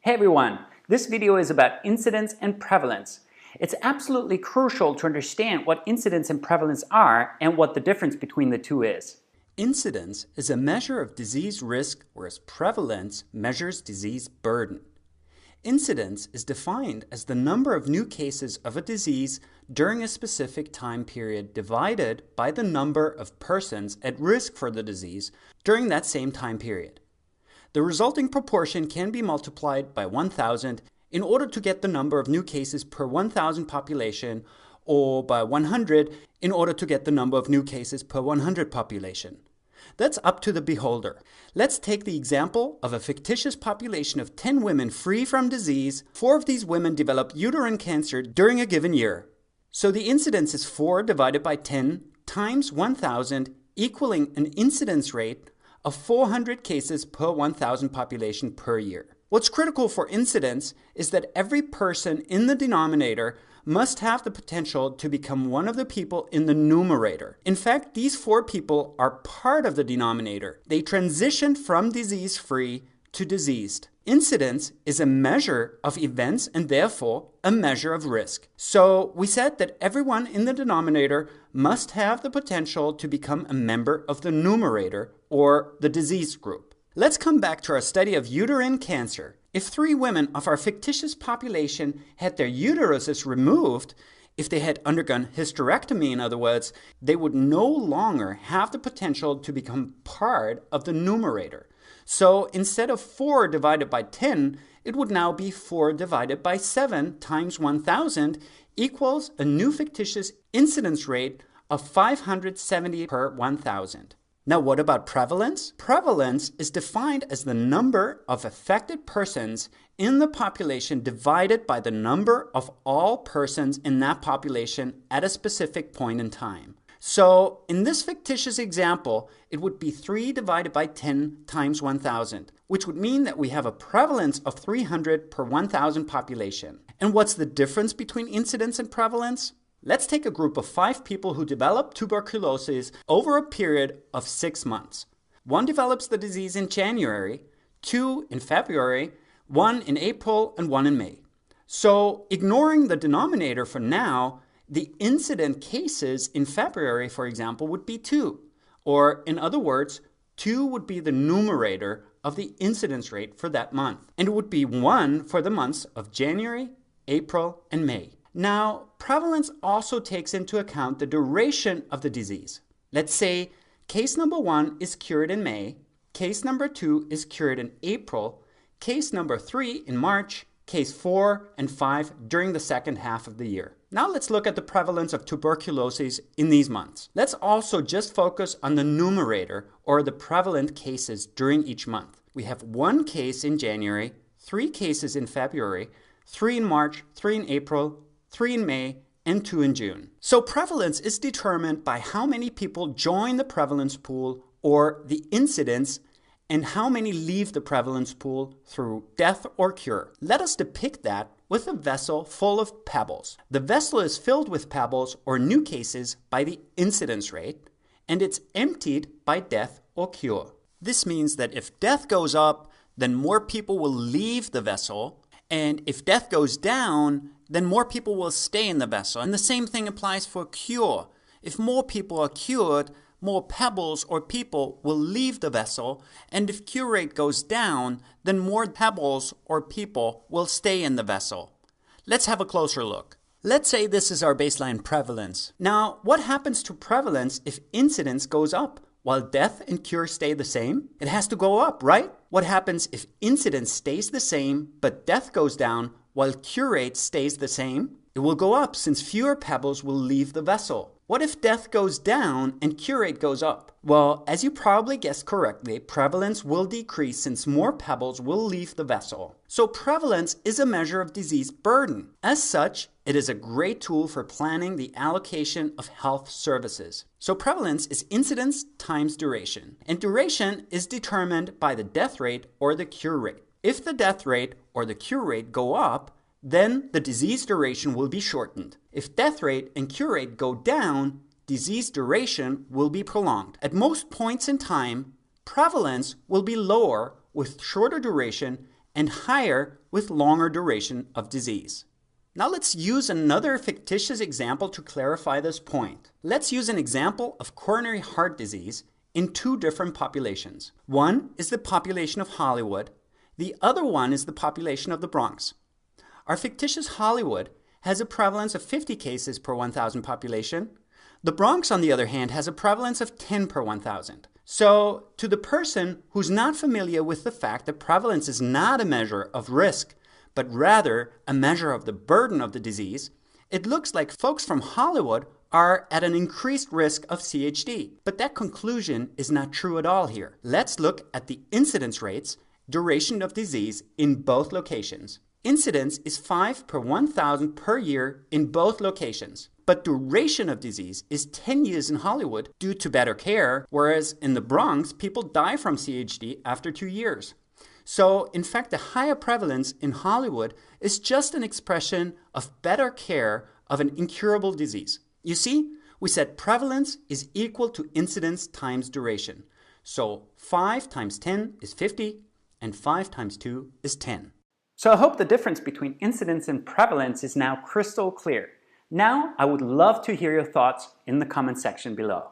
Hey everyone, this video is about incidence and prevalence. It's absolutely crucial to understand what incidence and prevalence are and what the difference between the two is. Incidence is a measure of disease risk, whereas prevalence measures disease burden. Incidence is defined as the number of new cases of a disease during a specific time period divided by the number of persons at risk for the disease during that same time period. The resulting proportion can be multiplied by 1,000 in order to get the number of new cases per 1,000 population, or by 100 in order to get the number of new cases per 100 population. That's up to the beholder. Let's take the example of a fictitious population of 10 women free from disease. 4 of these women develop uterine cancer during a given year. So the incidence is 4 divided by 10 times 1,000, equaling an incidence rate of 400 cases per 1,000 population per year. What's critical for incidence is that every person in the denominator must have the potential to become one of the people in the numerator. In fact, these 4 people are part of the denominator. They transitioned from disease-free to diseased. Incidence is a measure of events and therefore a measure of risk. So we said that everyone in the denominator must have the potential to become a member of the numerator or the disease group. Let's come back to our study of uterine cancer. If 3 women of our fictitious population had their uteruses removed, if they had undergone hysterectomy, in other words, they would no longer have the potential to become part of the numerator. So instead of 4 divided by 10, it would now be 4 divided by 7 times 1,000 equals a new fictitious incidence rate of 570 per 1,000. Now what about prevalence? Prevalence is defined as the number of affected persons in the population divided by the number of all persons in that population at a specific point in time. So in this fictitious example, it would be 3 divided by 10 times 1,000, which would mean that we have a prevalence of 300 per 1,000 population. And what's the difference between incidence and prevalence? Let's take a group of 5 people who develop tuberculosis over a period of 6 months. 1 develops the disease in January, 2 in February, 1 in April, and 1 in May. So ignoring the denominator for now, the incident cases in February, for example, would be 2. Or in other words, 2 would be the numerator of the incidence rate for that month. And it would be 1 for the months of January, April, and May. Now, prevalence also takes into account the duration of the disease. Let's say case number 1 is cured in May, case number 2 is cured in April, case number 3 in March, case 4 and 5 during the second half of the year. Now let's look at the prevalence of tuberculosis in these months. Let's also just focus on the numerator or the prevalent cases during each month. We have 1 case in January, 3 cases in February, 3 in March, 3 in April, 3 in May, and 2 in June. So prevalence is determined by how many people join the prevalence pool or the incidence and how many leave the prevalence pool through death or cure. Let us depict that with a vessel full of pebbles. The vessel is filled with pebbles or new cases by the incidence rate, and it's emptied by death or cure. This means that if death goes up, then more people will leave the vessel, and if death goes down, then more people will stay in the vessel. And the same thing applies for cure. If more people are cured, more pebbles or people will leave the vessel, and if cure rate goes down, then more pebbles or people will stay in the vessel. Let's have a closer look. Let's say this is our baseline prevalence. Now, what happens to prevalence if incidence goes up while death and cure stay the same? It has to go up, right? What happens if incidence stays the same, but death goes down while cure rate stays the same? It will go up since fewer pebbles will leave the vessel. What if death goes down and cure rate goes up? Well, as you probably guessed correctly, prevalence will decrease since more pebbles will leave the vessel. So prevalence is a measure of disease burden. As such, it is a great tool for planning the allocation of health services. So prevalence is incidence times duration. And duration is determined by the death rate or the cure rate. If the death rate or the cure rate go up, then the disease duration will be shortened. If death rate and cure rate go down, disease duration will be prolonged. At most points in time, prevalence will be lower with shorter duration and higher with longer duration of disease. Now let's use another fictitious example to clarify this point. Let's use an example of coronary heart disease in two different populations. One is the population of Hollywood. The other one is the population of the Bronx. Our fictitious Hollywood has a prevalence of 50 cases per 1,000 population. The Bronx, on the other hand, has a prevalence of 10 per 1,000. So, to the person who's not familiar with the fact that prevalence is not a measure of risk, but rather a measure of the burden of the disease, it looks like folks from Hollywood are at an increased risk of CHD. But that conclusion is not true at all here. Let's look at the incidence rates, duration of disease in both locations. Incidence is 5 per 1,000 per year in both locations. But duration of disease is 10 years in Hollywood due to better care, whereas in the Bronx, people die from CHD after 2 years. So, in fact, the higher prevalence in Hollywood is just an expression of better care of an incurable disease. You see, we said prevalence is equal to incidence times duration. So 5 times 10 is 50, and 5 times 2 is 10. So I hope the difference between incidence and prevalence is now crystal clear. Now I would love to hear your thoughts in the comment section below.